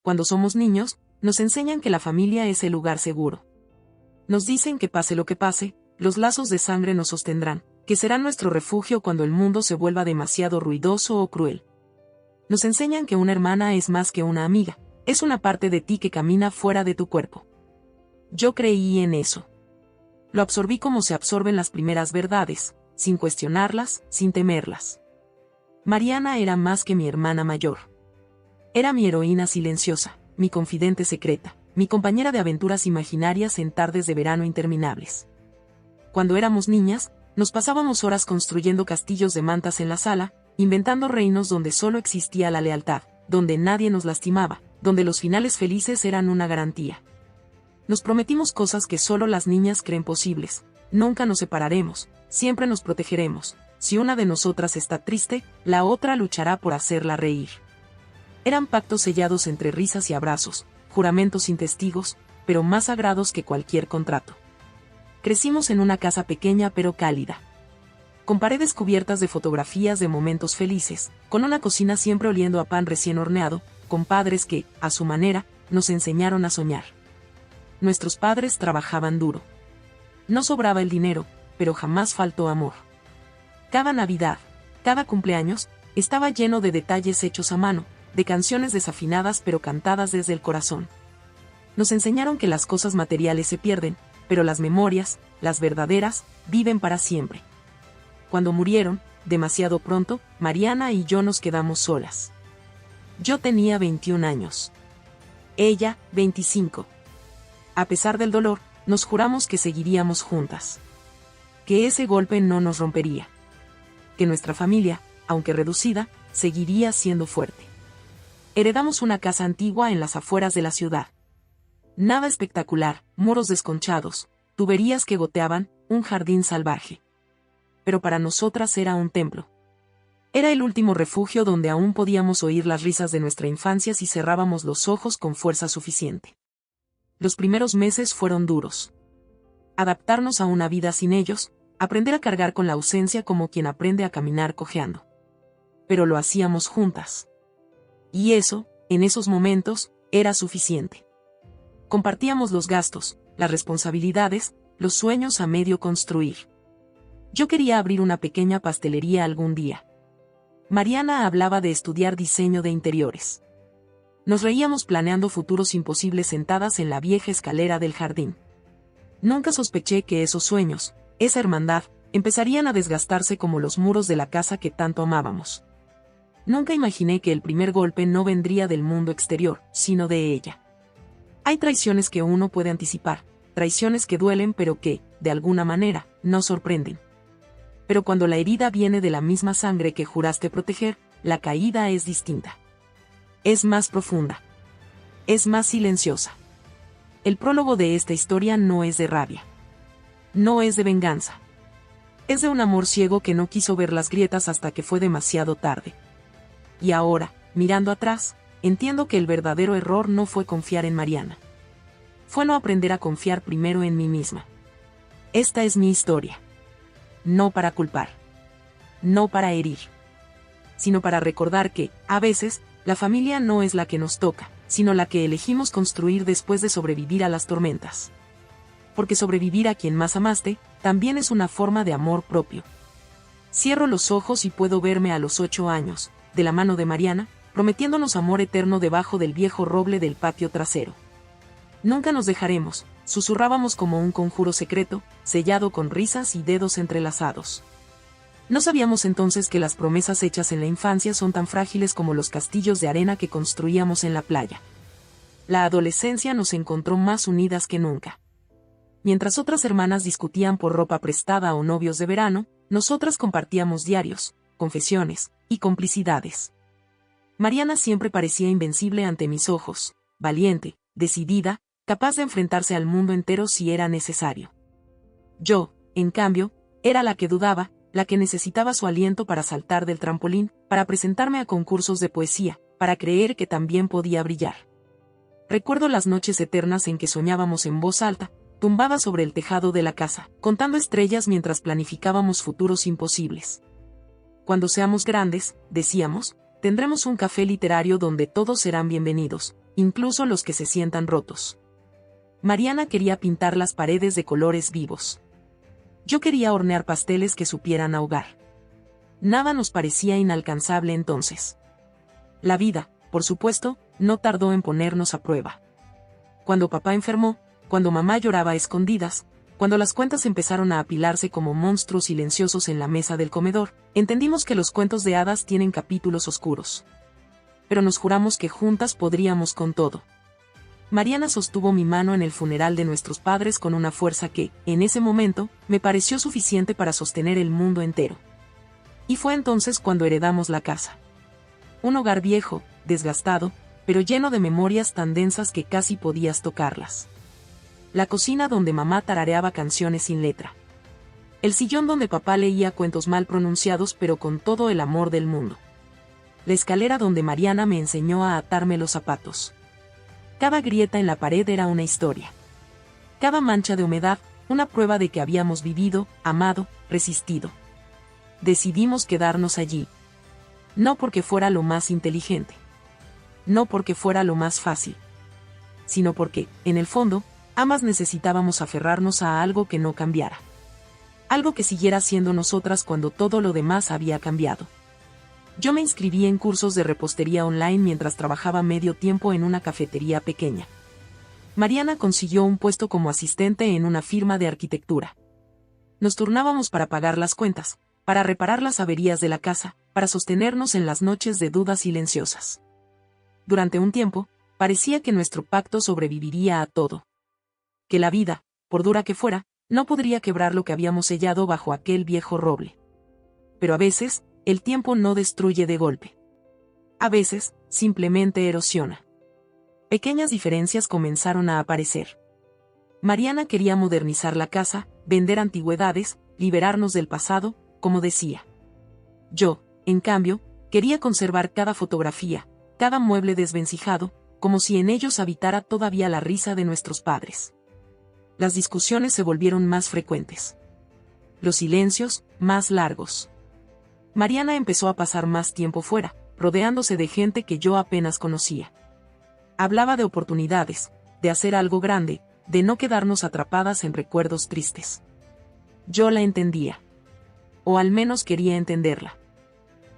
Cuando somos niños, nos enseñan que la familia es el lugar seguro. Nos dicen que pase lo que pase, los lazos de sangre nos sostendrán, que serán nuestro refugio cuando el mundo se vuelva demasiado ruidoso o cruel. Nos enseñan que una hermana es más que una amiga, es una parte de ti que camina fuera de tu cuerpo. Yo creí en eso. Lo absorbí como se absorben las primeras verdades, sin cuestionarlas, sin temerlas. Mariana era más que mi hermana mayor. Era mi heroína silenciosa, mi confidente secreta, mi compañera de aventuras imaginarias en tardes de verano interminables. Cuando éramos niñas, nos pasábamos horas construyendo castillos de mantas en la sala, inventando reinos donde solo existía la lealtad, donde nadie nos lastimaba, donde los finales felices eran una garantía. Nos prometimos cosas que solo las niñas creen posibles. Nunca nos separaremos, siempre nos protegeremos. Si una de nosotras está triste, la otra luchará por hacerla reír. Eran pactos sellados entre risas y abrazos, juramentos sin testigos, pero más sagrados que cualquier contrato. Crecimos en una casa pequeña pero cálida, con paredes cubiertas de fotografías de momentos felices, con una cocina siempre oliendo a pan recién horneado, con padres que, a su manera, nos enseñaron a soñar. Nuestros padres trabajaban duro. No sobraba el dinero, pero jamás faltó amor. Cada Navidad, cada cumpleaños, estaba lleno de detalles hechos a mano, de canciones desafinadas pero cantadas desde el corazón. Nos enseñaron que las cosas materiales se pierden, pero las memorias, las verdaderas, viven para siempre. Cuando murieron, demasiado pronto, Mariana y yo nos quedamos solas. Yo tenía 21 años. Ella, 25. A pesar del dolor, nos juramos que seguiríamos juntas. Que ese golpe no nos rompería. Que nuestra familia, aunque reducida, seguiría siendo fuerte. Heredamos una casa antigua en las afueras de la ciudad. Nada espectacular, muros desconchados, tuberías que goteaban, un jardín salvaje. Pero para nosotras era un templo. Era el último refugio donde aún podíamos oír las risas de nuestra infancia si cerrábamos los ojos con fuerza suficiente. Los primeros meses fueron duros. Adaptarnos a una vida sin ellos, aprender a cargar con la ausencia como quien aprende a caminar cojeando. Pero lo hacíamos juntas. Y eso, en esos momentos, era suficiente. Compartíamos los gastos, las responsabilidades, los sueños a medio construir. Yo quería abrir una pequeña pastelería algún día. Mariana hablaba de estudiar diseño de interiores. Nos reíamos planeando futuros imposibles sentadas en la vieja escalera del jardín. Nunca sospeché que esos sueños, esa hermandad, empezarían a desgastarse como los muros de la casa que tanto amábamos. Nunca imaginé que el primer golpe no vendría del mundo exterior, sino de ella. Hay traiciones que uno puede anticipar, traiciones que duelen pero que, de alguna manera, nos sorprenden. Pero cuando la herida viene de la misma sangre que juraste proteger, la caída es distinta. Es más profunda. Es más silenciosa. El prólogo de esta historia no es de rabia. No es de venganza. Es de un amor ciego que no quiso ver las grietas hasta que fue demasiado tarde. Y ahora, mirando atrás, entiendo que el verdadero error no fue confiar en Mariana. Fue no aprender a confiar primero en mí misma. Esta es mi historia. No para culpar. No para herir. Sino para recordar que, a veces, la familia no es la que nos toca, sino la que elegimos construir después de sobrevivir a las tormentas. Porque sobrevivir a quien más amaste, también es una forma de amor propio. Cierro los ojos y puedo verme a los 8 años, de la mano de Mariana, prometiéndonos amor eterno debajo del viejo roble del patio trasero. Nunca nos dejaremos, susurrábamos como un conjuro secreto, sellado con risas y dedos entrelazados. No sabíamos entonces que las promesas hechas en la infancia son tan frágiles como los castillos de arena que construíamos en la playa. La adolescencia nos encontró más unidas que nunca. Mientras otras hermanas discutían por ropa prestada o novios de verano, nosotras compartíamos diarios, confesiones y complicidades. Mariana siempre parecía invencible ante mis ojos, valiente, decidida, capaz de enfrentarse al mundo entero si era necesario. Yo, en cambio, era la que dudaba, la que necesitaba su aliento para saltar del trampolín, para presentarme a concursos de poesía, para creer que también podía brillar. Recuerdo las noches eternas en que soñábamos en voz alta, tumbadas sobre el tejado de la casa, contando estrellas mientras planificábamos futuros imposibles. Cuando seamos grandes, decíamos, tendremos un café literario donde todos serán bienvenidos, incluso los que se sientan rotos. Mariana quería pintar las paredes de colores vivos. Yo quería hornear pasteles que supieran ahogar. Nada nos parecía inalcanzable entonces. La vida, por supuesto, no tardó en ponernos a prueba. Cuando papá enfermó, cuando mamá lloraba a escondidas, cuando las cuentas empezaron a apilarse como monstruos silenciosos en la mesa del comedor, entendimos que los cuentos de hadas tienen capítulos oscuros. Pero nos juramos que juntas podríamos con todo. Mariana sostuvo mi mano en el funeral de nuestros padres con una fuerza que, en ese momento, me pareció suficiente para sostener el mundo entero. Y fue entonces cuando heredamos la casa. Un hogar viejo, desgastado, pero lleno de memorias tan densas que casi podías tocarlas. La cocina donde mamá tarareaba canciones sin letra. El sillón donde papá leía cuentos mal pronunciados pero con todo el amor del mundo. La escalera donde Mariana me enseñó a atarme los zapatos. Cada grieta en la pared era una historia. Cada mancha de humedad, una prueba de que habíamos vivido, amado, resistido. Decidimos quedarnos allí. No porque fuera lo más inteligente. No porque fuera lo más fácil. Sino porque, en el fondo, ambas necesitábamos aferrarnos a algo que no cambiara. Algo que siguiera siendo nosotras cuando todo lo demás había cambiado. Yo me inscribí en cursos de repostería online mientras trabajaba medio tiempo en una cafetería pequeña. Mariana consiguió un puesto como asistente en una firma de arquitectura. Nos turnábamos para pagar las cuentas, para reparar las averías de la casa, para sostenernos en las noches de dudas silenciosas. Durante un tiempo, parecía que nuestro pacto sobreviviría a todo. Que la vida, por dura que fuera, no podría quebrar lo que habíamos sellado bajo aquel viejo roble. Pero a veces, el tiempo no destruye de golpe. A veces, simplemente erosiona. Pequeñas diferencias comenzaron a aparecer. Mariana quería modernizar la casa, vender antigüedades, liberarnos del pasado, como decía. Yo, en cambio, quería conservar cada fotografía, cada mueble desvencijado, como si en ellos habitara todavía la risa de nuestros padres. Las discusiones se volvieron más frecuentes. Los silencios, más largos. Mariana empezó a pasar más tiempo fuera, rodeándose de gente que yo apenas conocía. Hablaba de oportunidades, de hacer algo grande, de no quedarnos atrapadas en recuerdos tristes. Yo la entendía. O al menos quería entenderla.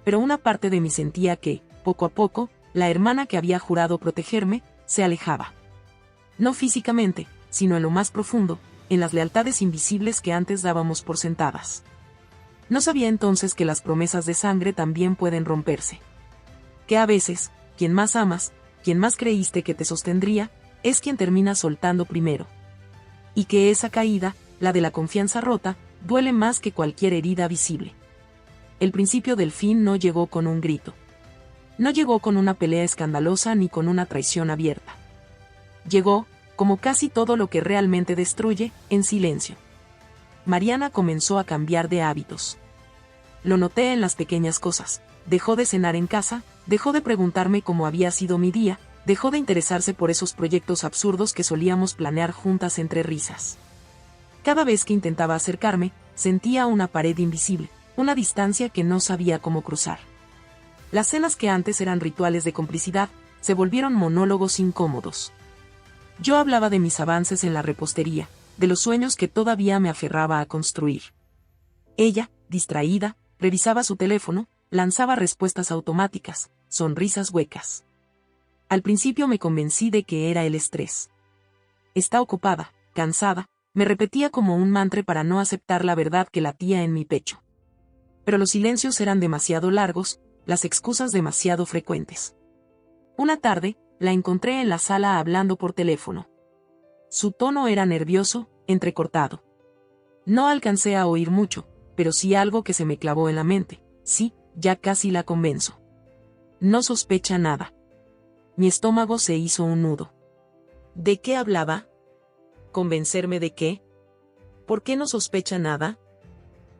Pero una parte de mí sentía que, poco a poco, la hermana que había jurado protegerme, se alejaba. No físicamente, sino en lo más profundo, en las lealtades invisibles que antes dábamos por sentadas. No sabía entonces que las promesas de sangre también pueden romperse. Que a veces, quien más amas, quien más creíste que te sostendría, es quien termina soltando primero. Y que esa caída, la de la confianza rota, duele más que cualquier herida visible. El principio del fin no llegó con un grito. No llegó con una pelea escandalosa ni con una traición abierta. Llegó, como casi todo lo que realmente destruye, en silencio. Mariana comenzó a cambiar de hábitos. Lo noté en las pequeñas cosas. Dejó de cenar en casa, dejó de preguntarme cómo había sido mi día, dejó de interesarse por esos proyectos absurdos que solíamos planear juntas entre risas. Cada vez que intentaba acercarme, sentía una pared invisible, una distancia que no sabía cómo cruzar. Las cenas que antes eran rituales de complicidad, se volvieron monólogos incómodos. Yo hablaba de mis avances en la repostería, de los sueños que todavía me aferraba a construir. Ella, distraída, revisaba su teléfono, lanzaba respuestas automáticas, sonrisas huecas. Al principio me convencí de que era el estrés. Está ocupada, cansada, me repetía como un mantra para no aceptar la verdad que latía en mi pecho. Pero los silencios eran demasiado largos, las excusas demasiado frecuentes. Una tarde, la encontré en la sala hablando por teléfono. Su tono era nervioso, entrecortado. No alcancé a oír mucho, pero sí algo que se me clavó en la mente. Sí, ya casi la convenzo. No sospecha nada. Mi estómago se hizo un nudo. ¿De qué hablaba? ¿Convencerme de qué? ¿Por qué no sospecha nada?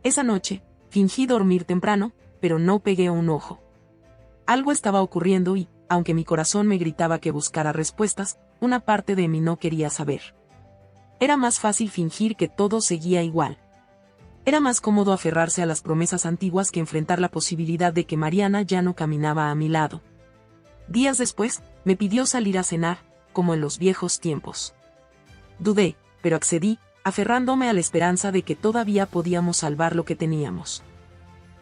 Esa noche, fingí dormir temprano, pero no pegué un ojo. Algo estaba ocurriendo y, aunque mi corazón me gritaba que buscara respuestas, una parte de mí no quería saber. Era más fácil fingir que todo seguía igual. Era más cómodo aferrarse a las promesas antiguas que enfrentar la posibilidad de que Mariana ya no caminaba a mi lado. Días después, Me pidió salir a cenar, como en los viejos tiempos. Dudé, pero accedí, aferrándome a la esperanza de que todavía podíamos salvar lo que teníamos.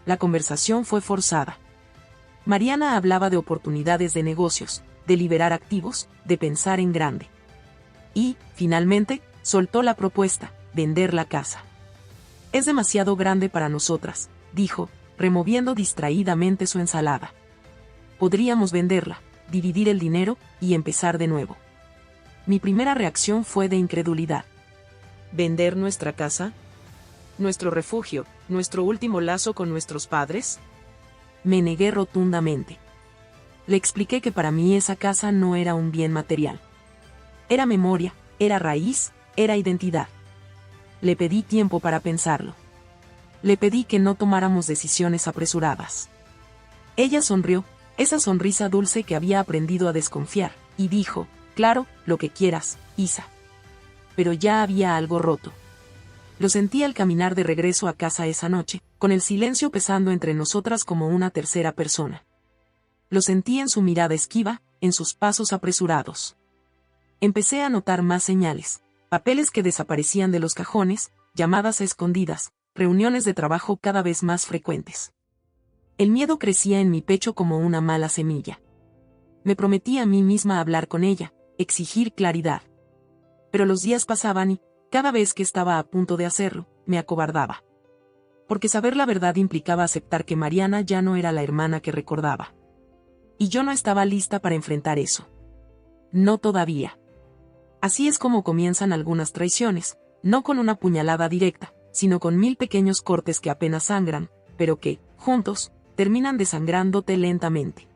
La conversación fue forzada. Mariana hablaba de oportunidades de negocios, de liberar activos, de pensar en grande. Y, finalmente, soltó la propuesta: vender la casa. Es demasiado grande para nosotras, dijo, removiendo distraídamente su ensalada. Podríamos venderla, dividir el dinero, y empezar de nuevo. Mi primera reacción fue de incredulidad. ¿Vender nuestra casa? ¿Nuestro refugio, nuestro último lazo con nuestros padres? Me negué rotundamente. Le expliqué que para mí esa casa no era un bien material. Era memoria, era raíz, era identidad. Le pedí tiempo para pensarlo. Le pedí que no tomáramos decisiones apresuradas. Ella sonrió, esa sonrisa dulce que había aprendido a desconfiar, y dijo: claro, lo que quieras, Isa. Pero ya había algo roto. Lo sentí al caminar de regreso a casa esa noche, con el silencio pesando entre nosotras como una tercera persona. Lo sentí en su mirada esquiva, en sus pasos apresurados. Empecé a notar más señales, papeles que desaparecían de los cajones, llamadas a escondidas, reuniones de trabajo cada vez más frecuentes. El miedo crecía en mi pecho como una mala semilla. Me prometí a mí misma hablar con ella, exigir claridad. Pero los días pasaban y, cada vez que estaba a punto de hacerlo, me acobardaba. Porque saber la verdad implicaba aceptar que Mariana ya no era la hermana que recordaba. Y yo no estaba lista para enfrentar eso. No todavía. Así es como comienzan algunas traiciones, no con una puñalada directa, sino con 1000 pequeños cortes que apenas sangran, pero que, juntos, terminan desangrándote lentamente.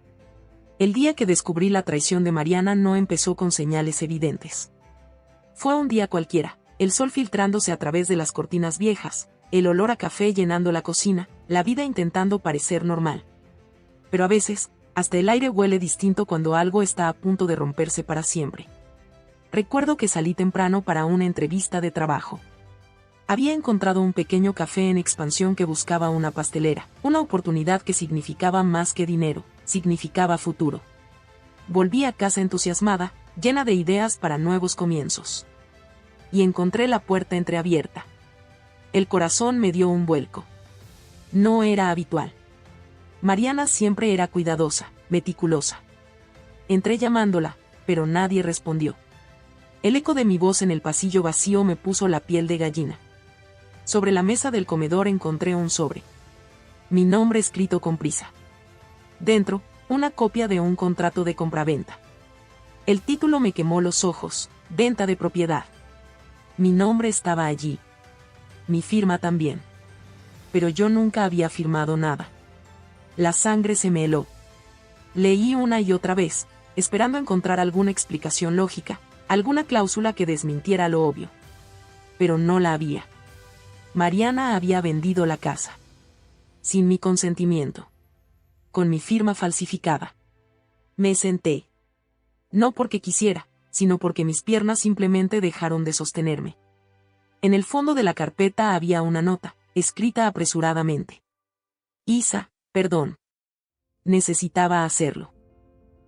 El día que descubrí la traición de Mariana no empezó con señales evidentes. Fue un día cualquiera, el sol filtrándose a través de las cortinas viejas, el olor a café llenando la cocina, la vida intentando parecer normal. Pero a veces, hasta el aire huele distinto cuando algo está a punto de romperse para siempre. Recuerdo que salí temprano para una entrevista de trabajo. Había encontrado un pequeño café en expansión que buscaba una pastelera, una oportunidad que significaba más que dinero, significaba futuro. Volví a casa entusiasmada, llena de ideas para nuevos comienzos. Y encontré la puerta entreabierta. El corazón me dio un vuelco. No era habitual. Mariana siempre era cuidadosa, meticulosa. Entré llamándola, pero nadie respondió. El eco de mi voz en el pasillo vacío me puso la piel de gallina. Sobre la mesa del comedor encontré un sobre. Mi nombre escrito con prisa. Dentro, una copia de un contrato de compraventa. El título me quemó los ojos: venta de propiedad. Mi nombre estaba allí. Mi firma también. Pero yo nunca había firmado nada. La sangre se me heló. Leí una y otra vez, esperando encontrar alguna explicación lógica, alguna cláusula que desmintiera lo obvio. Pero no la había. Mariana había vendido la casa. Sin mi consentimiento. Con mi firma falsificada. Me senté. No porque quisiera, sino porque mis piernas simplemente dejaron de sostenerme. En el fondo de la carpeta había una nota, escrita apresuradamente. Isa, perdón. Necesitaba hacerlo.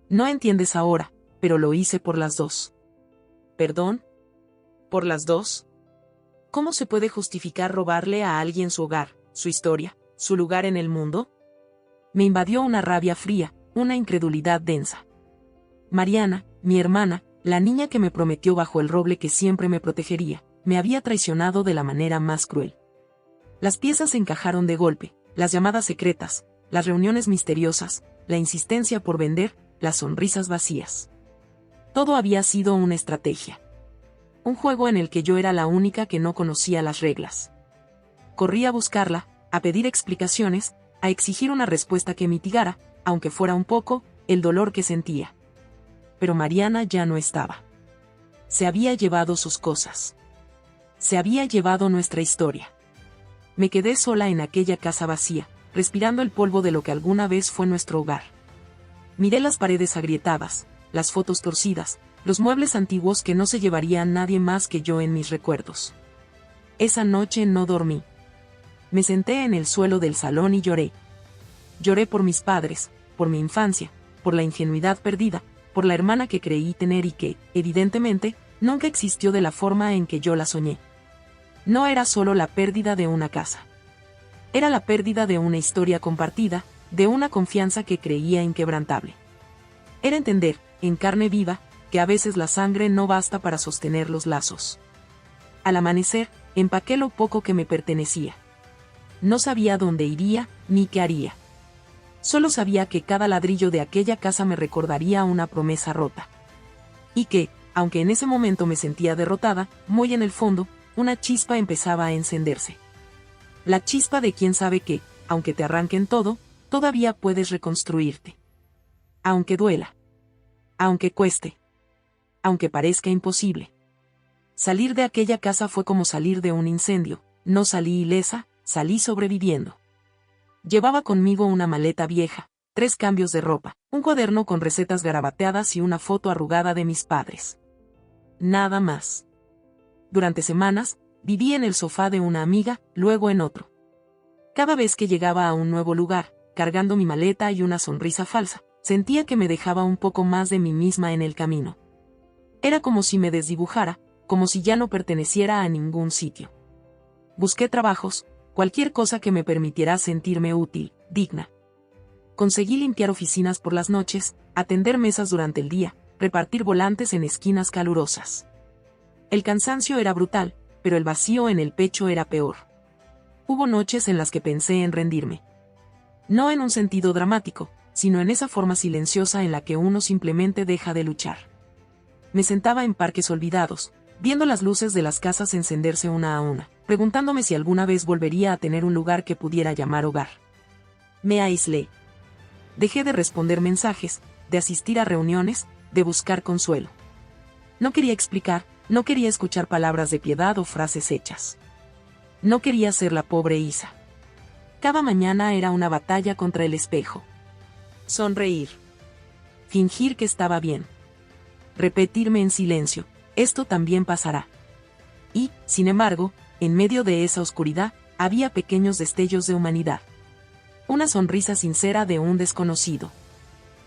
No entiendes ahora, pero lo hice por las dos. ¿Perdón? ¿Por las dos? ¿Cómo se puede justificar robarle a alguien su hogar, su historia, su lugar en el mundo? Me invadió una rabia fría, una incredulidad densa. Mariana, mi hermana, la niña que me prometió bajo el roble que siempre me protegería, me había traicionado de la manera más cruel. Las piezas se encajaron de golpe, las llamadas secretas, las reuniones misteriosas, la insistencia por vender, las sonrisas vacías. Todo había sido una estrategia. Un juego en el que yo era la única que no conocía las reglas. Corrí a buscarla, a pedir explicaciones, a exigir una respuesta que mitigara, aunque fuera un poco, el dolor que sentía. Pero Mariana ya no estaba. Se había llevado sus cosas. Se había llevado nuestra historia. Me quedé sola en aquella casa vacía, respirando el polvo de lo que alguna vez fue nuestro hogar. Miré las paredes agrietadas, las fotos torcidas, los muebles antiguos que no se llevaría nadie más que yo en mis recuerdos. Esa noche no dormí. Me senté en el suelo del salón y lloré. Lloré por mis padres, por mi infancia, por la ingenuidad perdida, por la hermana que creí tener y que, evidentemente, nunca existió de la forma en que yo la soñé. No era solo la pérdida de una casa. Era la pérdida de una historia compartida, de una confianza que creía inquebrantable. Era entender, en carne viva, que a veces la sangre no basta para sostener los lazos. Al amanecer, empaqué lo poco que me pertenecía. No sabía dónde iría, ni qué haría. Solo sabía que cada ladrillo de aquella casa me recordaría una promesa rota. Y que, aunque en ese momento me sentía derrotada, muy en el fondo, una chispa empezaba a encenderse. La chispa de quien sabe que, aunque te arranquen todo, todavía puedes reconstruirte. Aunque duela. Aunque cueste. Aunque parezca imposible. Salir de aquella casa fue como salir de un incendio. No salí ilesa, salí sobreviviendo. Llevaba conmigo una maleta vieja, 3 cambios de ropa, un cuaderno con recetas garabateadas y una foto arrugada de mis padres. Nada más. Durante semanas, viví en el sofá de una amiga, luego en otro. Cada vez que llegaba a un nuevo lugar, cargando mi maleta y una sonrisa falsa, sentía que me dejaba un poco más de mí misma en el camino. Era como si me desdibujara, como si ya no perteneciera a ningún sitio. Busqué trabajos, cualquier cosa que me permitiera sentirme útil, digna. Conseguí limpiar oficinas por las noches, atender mesas durante el día, repartir volantes en esquinas calurosas. El cansancio era brutal, pero el vacío en el pecho era peor. Hubo noches en las que pensé en rendirme. No en un sentido dramático, sino en esa forma silenciosa en la que uno simplemente deja de luchar. Me sentaba en parques olvidados, viendo las luces de las casas encenderse una a una, preguntándome si alguna vez volvería a tener un lugar que pudiera llamar hogar. Me aislé. Dejé de responder mensajes, de asistir a reuniones, de buscar consuelo. No quería explicar, no quería escuchar palabras de piedad o frases hechas. No quería ser la pobre Isa. Cada mañana era una batalla contra el espejo. Sonreír. Fingir que estaba bien. Repetirme en silencio, esto también pasará. Y, sin embargo, en medio de esa oscuridad, había pequeños destellos de humanidad. Una sonrisa sincera de un desconocido.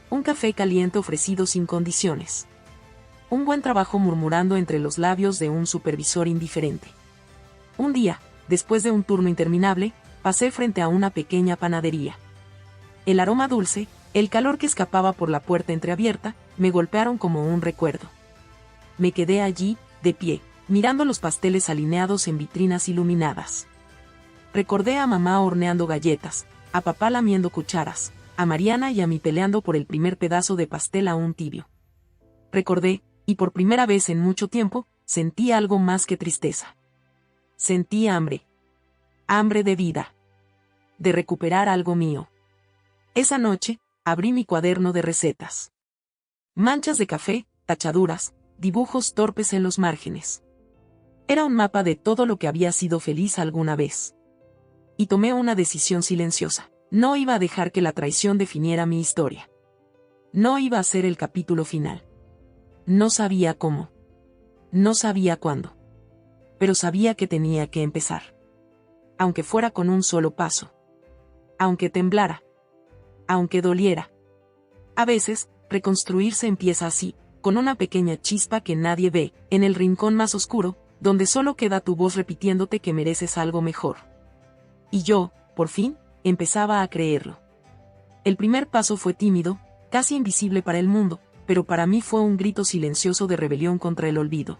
Un café caliente ofrecido sin condiciones. Un buen trabajo murmurando entre los labios de un supervisor indiferente. Un día, después de un turno interminable, pasé frente a una pequeña panadería. El aroma dulce, el calor que escapaba por la puerta entreabierta, me golpearon como un recuerdo. Me quedé allí, de pie, mirando los pasteles alineados en vitrinas iluminadas. Recordé a mamá horneando galletas, a papá lamiendo cucharas, a Mariana y a mí peleando por el primer pedazo de pastel aún tibio. Recordé, y por primera vez en mucho tiempo, sentí algo más que tristeza. Sentí hambre. Hambre de vida. De recuperar algo mío. Esa noche, abrí mi cuaderno de recetas. Manchas de café, tachaduras, dibujos torpes en los márgenes. Era un mapa de todo lo que había sido feliz alguna vez. Y tomé una decisión silenciosa. No iba a dejar que la traición definiera mi historia. No iba a ser el capítulo final. No sabía cómo. No sabía cuándo. Pero sabía que tenía que empezar. Aunque fuera con un solo paso. Aunque temblara. Aunque doliera. A veces, reconstruirse empieza así, con una pequeña chispa que nadie ve, en el rincón más oscuro, donde solo queda tu voz repitiéndote que mereces algo mejor. Y yo, por fin, empezaba a creerlo. El primer paso fue tímido, casi invisible para el mundo, pero para mí fue un grito silencioso de rebelión contra el olvido.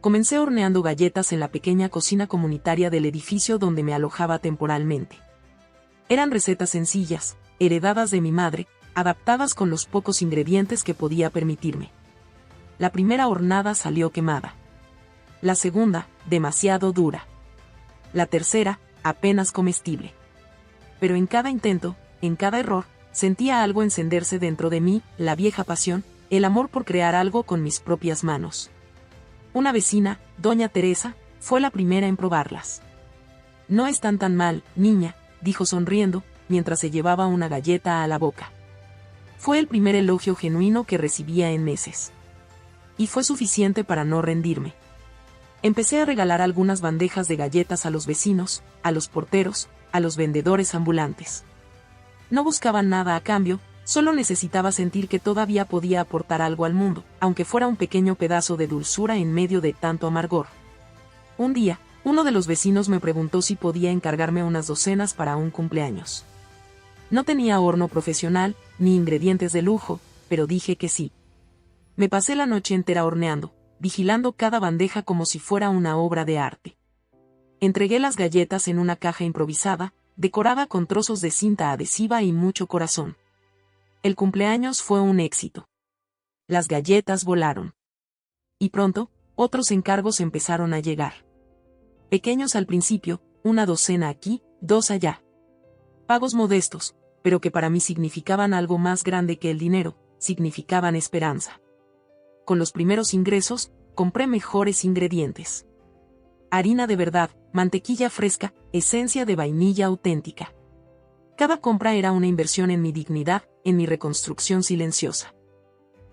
Comencé horneando galletas en la pequeña cocina comunitaria del edificio donde me alojaba temporalmente. Eran recetas sencillas, heredadas de mi madre, adaptadas con los pocos ingredientes que podía permitirme. La primera hornada salió quemada. La segunda, demasiado dura. La tercera, apenas comestible. Pero en cada intento, en cada error, sentía algo encenderse dentro de mí, la vieja pasión, el amor por crear algo con mis propias manos. Una vecina, doña Teresa, fue la primera en probarlas. No están tan mal, niña, dijo sonriendo, mientras se llevaba una galleta a la boca. Fue el primer elogio genuino que recibía en meses. Y fue suficiente para no rendirme. Empecé a regalar algunas bandejas de galletas a los vecinos, a los porteros, a los vendedores ambulantes. No buscaba nada a cambio, Solo necesitaba sentir que todavía podía aportar algo al mundo, aunque fuera un pequeño pedazo de dulzura en medio de tanto amargor. Un día, uno de los vecinos me preguntó si podía encargarme unas docenas para un cumpleaños. No tenía horno profesional, ni ingredientes de lujo, pero dije que sí. Me pasé la noche entera horneando, vigilando cada bandeja como si fuera una obra de arte. Entregué las galletas en una caja improvisada, decorada con trozos de cinta adhesiva y mucho corazón. El cumpleaños fue un éxito. Las galletas volaron. Y pronto, otros encargos empezaron a llegar. Pequeños al principio, una docena aquí, 2 allá. Pagos modestos, pero que para mí significaban algo más grande que el dinero, significaban esperanza. Con los primeros ingresos, compré mejores ingredientes. Harina de verdad, mantequilla fresca, esencia de vainilla auténtica. Cada compra era una inversión en mi dignidad, en mi reconstrucción silenciosa.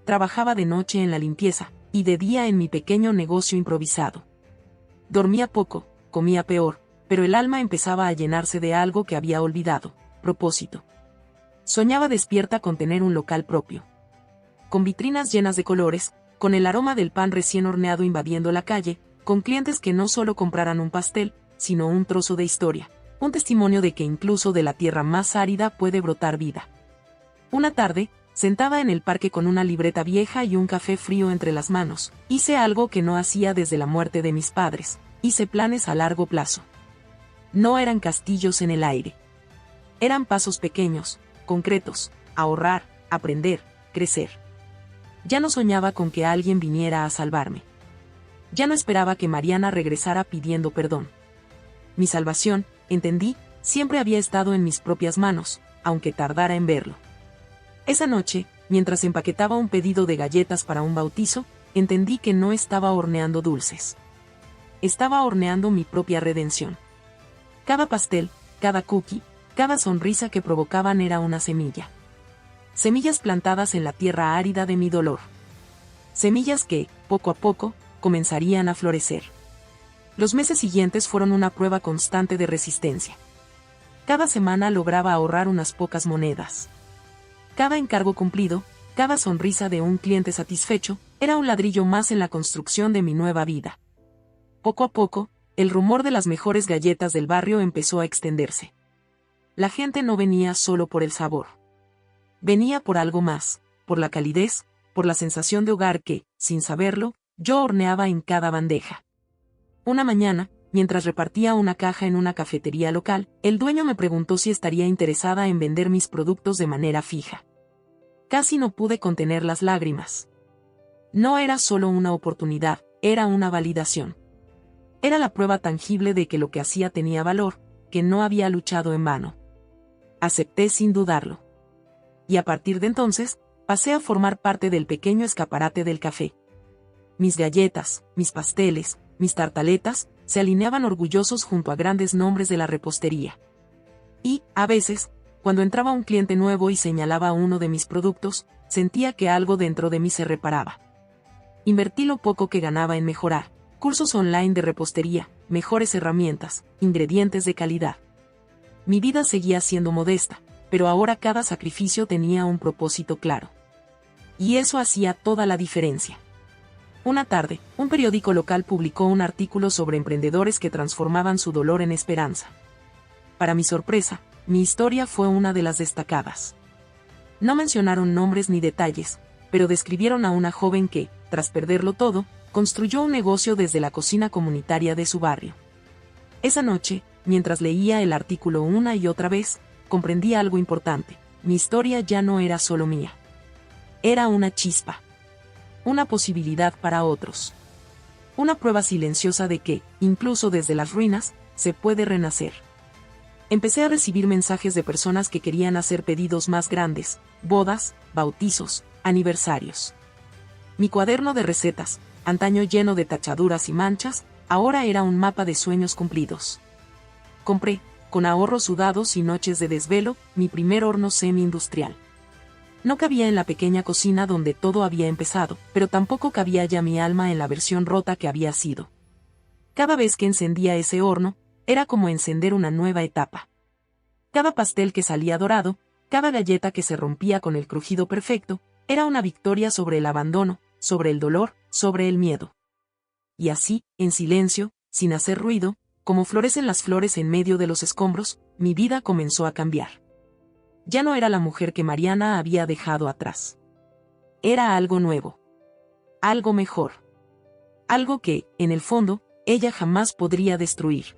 Trabajaba de noche en la limpieza, y de día en mi pequeño negocio improvisado. Dormía poco, comía peor, pero el alma empezaba a llenarse de algo que había olvidado: propósito. Soñaba despierta con tener un local propio. Con vitrinas llenas de colores, con el aroma del pan recién horneado invadiendo la calle, con clientes que no solo compraran un pastel, sino un trozo de historia, un testimonio de que incluso de la tierra más árida puede brotar vida. Una tarde, sentada en el parque con una libreta vieja y un café frío entre las manos, hice algo que no hacía desde la muerte de mis padres: hice planes a largo plazo. No eran castillos en el aire. Eran pasos pequeños, concretos: ahorrar, aprender, crecer. Ya no soñaba con que alguien viniera a salvarme. Ya no esperaba que Mariana regresara pidiendo perdón. Mi salvación, entendí, siempre había estado en mis propias manos, aunque tardara en verlo. Esa noche, mientras empaquetaba un pedido de galletas para un bautizo, entendí que no estaba horneando dulces. Estaba horneando mi propia redención. Cada pastel, cada cookie, cada sonrisa que provocaban era una semilla. Semillas plantadas en la tierra árida de mi dolor. Semillas que, poco a poco, comenzarían a florecer. Los meses siguientes fueron una prueba constante de resistencia. Cada semana lograba ahorrar unas pocas monedas. Cada encargo cumplido, cada sonrisa de un cliente satisfecho, era un ladrillo más en la construcción de mi nueva vida. Poco a poco, el rumor de las mejores galletas del barrio empezó a extenderse. La gente no venía solo por el sabor. Venía por algo más, por la calidez, por la sensación de hogar que, sin saberlo, yo horneaba en cada bandeja. Una mañana, mientras repartía una caja en una cafetería local, el dueño me preguntó si estaría interesada en vender mis productos de manera fija. Casi no pude contener las lágrimas. No era solo una oportunidad, era una validación. Era la prueba tangible de que lo que hacía tenía valor, que no había luchado en vano. Acepté sin dudarlo. Y a partir de entonces, pasé a formar parte del pequeño escaparate del café. Mis galletas, mis pasteles, mis tartaletas, se alineaban orgullosos junto a grandes nombres de la repostería. Y, a veces, cuando entraba un cliente nuevo y señalaba uno de mis productos, sentía que algo dentro de mí se reparaba. Invertí lo poco que ganaba en mejorar: cursos online de repostería, mejores herramientas, ingredientes de calidad. Mi vida seguía siendo modesta, pero ahora cada sacrificio tenía un propósito claro. Y eso hacía toda la diferencia. Una tarde, un periódico local publicó un artículo sobre emprendedores que transformaban su dolor en esperanza. Para mi sorpresa, mi historia fue una de las destacadas. No mencionaron nombres ni detalles, pero describieron a una joven que, tras perderlo todo, construyó un negocio desde la cocina comunitaria de su barrio. Esa noche, mientras leía el artículo una y otra vez, comprendí algo importante: mi historia ya no era solo mía. Era una chispa. Una posibilidad para otros. Una prueba silenciosa de que, incluso desde las ruinas, se puede renacer. Empecé a recibir mensajes de personas que querían hacer pedidos más grandes: bodas, bautizos, aniversarios. Mi cuaderno de recetas, antaño lleno de tachaduras y manchas, ahora era un mapa de sueños cumplidos. Compré, con ahorros sudados y noches de desvelo, mi primer horno semi-industrial. No cabía en la pequeña cocina donde todo había empezado, pero tampoco cabía ya mi alma en la versión rota que había sido. Cada vez que encendía ese horno, era como encender una nueva etapa. Cada pastel que salía dorado, Cada galleta que se rompía con el crujido perfecto, era una victoria sobre el abandono, sobre el dolor, sobre el miedo. Y así, en silencio, sin hacer ruido, como florecen las flores en medio de los escombros, mi vida comenzó a cambiar. Ya no era la mujer que Mariana había dejado atrás. Era algo nuevo. Algo mejor. Algo que, en el fondo, ella jamás podría destruir.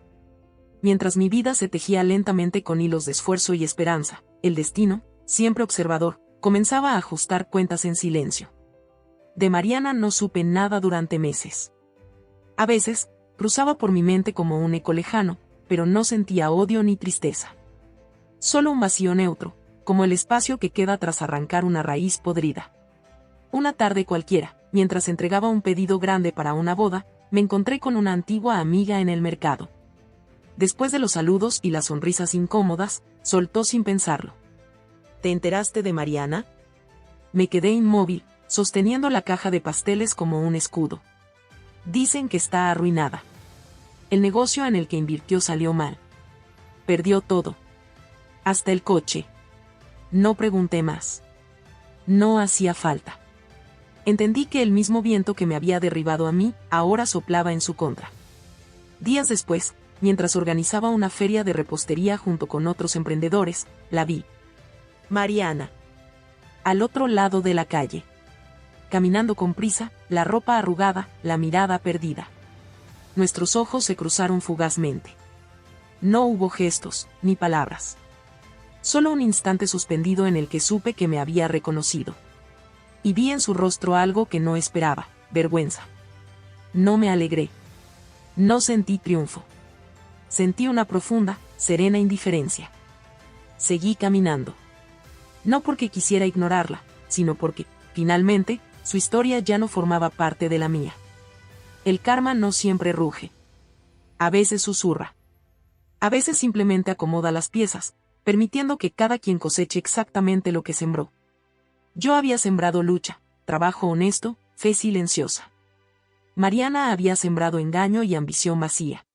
Mientras mi vida se tejía lentamente con hilos de esfuerzo y esperanza, el destino, siempre observador, comenzaba a ajustar cuentas en silencio. De Mariana no supe nada durante meses. A veces, cruzaba por mi mente como un eco lejano, pero no sentía odio ni tristeza. Solo un vacío neutro, como el espacio que queda tras arrancar una raíz podrida. Una tarde cualquiera, mientras entregaba un pedido grande para una boda, me encontré con una antigua amiga en el mercado. Después de los saludos y las sonrisas incómodas, soltó sin pensarlo: ¿Te enteraste de Mariana? Me quedé inmóvil, sosteniendo la caja de pasteles como un escudo. Dicen que está arruinada. El negocio en el que invirtió salió mal. Perdió todo. Hasta el coche. No pregunté más. No hacía falta. Entendí que el mismo viento que me había derribado a mí, ahora soplaba en su contra. Días después, mientras organizaba una feria de repostería junto con otros emprendedores, la vi. Mariana. Al otro lado de la calle. Caminando con prisa, la ropa arrugada, la mirada perdida. Nuestros ojos se cruzaron fugazmente. No hubo gestos, ni palabras. Solo un instante suspendido en el que supe que me había reconocido. Y vi en su rostro algo que no esperaba: vergüenza. No me alegré. No sentí triunfo. Sentí una profunda, serena indiferencia. Seguí caminando. No porque quisiera ignorarla, sino porque, finalmente, su historia ya no formaba parte de la mía. El karma no siempre ruge. A veces susurra. A veces simplemente acomoda las piezas, permitiendo que cada quien coseche exactamente lo que sembró. Yo había sembrado lucha, trabajo honesto, fe silenciosa. Mariana había sembrado engaño y ambición vacía.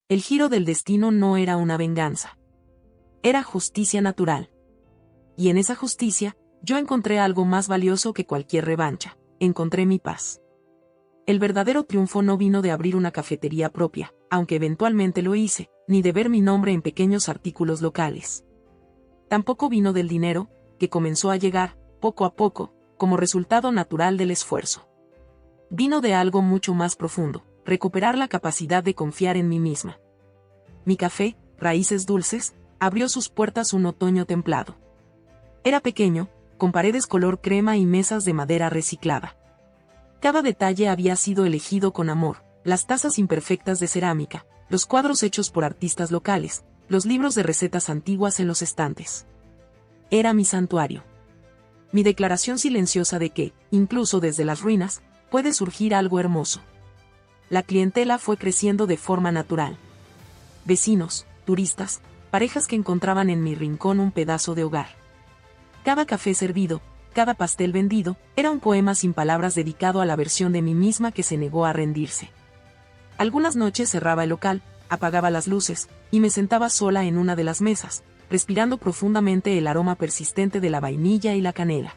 El giro del destino no era una venganza. Era justicia natural. Y en esa justicia, yo encontré algo más valioso que cualquier revancha: encontré mi paz. El verdadero triunfo no vino de abrir una cafetería propia, aunque eventualmente lo hice, ni de ver mi nombre en pequeños artículos locales. Tampoco vino del dinero, que comenzó a llegar, poco a poco, como resultado natural del esfuerzo. Vino de algo mucho más profundo: recuperar la capacidad de confiar en mí misma. Mi café, Raíces Dulces, abrió sus puertas un otoño templado. Era pequeño, con paredes color crema y mesas de madera reciclada. Cada detalle había sido elegido con amor: las tazas imperfectas de cerámica, los cuadros hechos por artistas locales, los libros de recetas antiguas en los estantes. Era mi santuario. Mi declaración silenciosa de que, incluso desde las ruinas, puede surgir algo hermoso. La clientela fue creciendo de forma natural. Vecinos, turistas, parejas que encontraban en mi rincón un pedazo de hogar. Cada café servido, cada pastel vendido, era un poema sin palabras dedicado a la versión de mí misma que se negó a rendirse. Algunas noches cerraba el local, apagaba las luces, y me sentaba sola en una de las mesas, respirando profundamente el aroma persistente de la vainilla y la canela.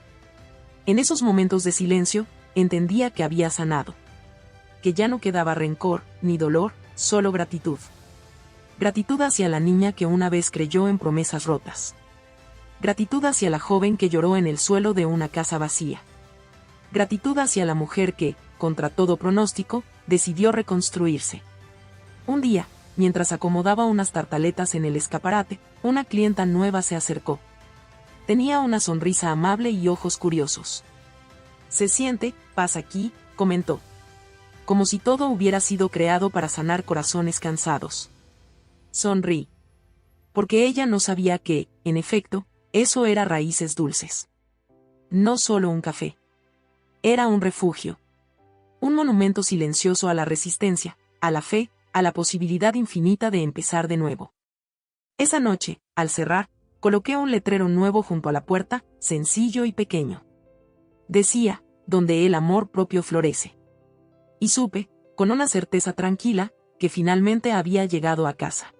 En esos momentos de silencio, entendía que había sanado. Que ya no quedaba rencor, ni dolor, solo gratitud. Gratitud hacia la niña que una vez creyó en promesas rotas. Gratitud hacia la joven que lloró en el suelo de una casa vacía. Gratitud hacia la mujer que, contra todo pronóstico, decidió reconstruirse. Un día, mientras acomodaba unas tartaletas en el escaparate, una clienta nueva se acercó. Tenía una sonrisa amable y ojos curiosos. «Se siente, pasa aquí», comentó. Como si todo hubiera sido creado para sanar corazones cansados. Sonrí. Porque ella no sabía que, en efecto, eso era Raíces Dulces. No solo un café. Era un refugio. Un monumento silencioso a la resistencia, a la fe, a la posibilidad infinita de empezar de nuevo. Esa noche, al cerrar, coloqué un letrero nuevo junto a la puerta, sencillo y pequeño. Decía: «Donde el amor propio florece». Y supe, con una certeza tranquila, que finalmente había llegado a casa.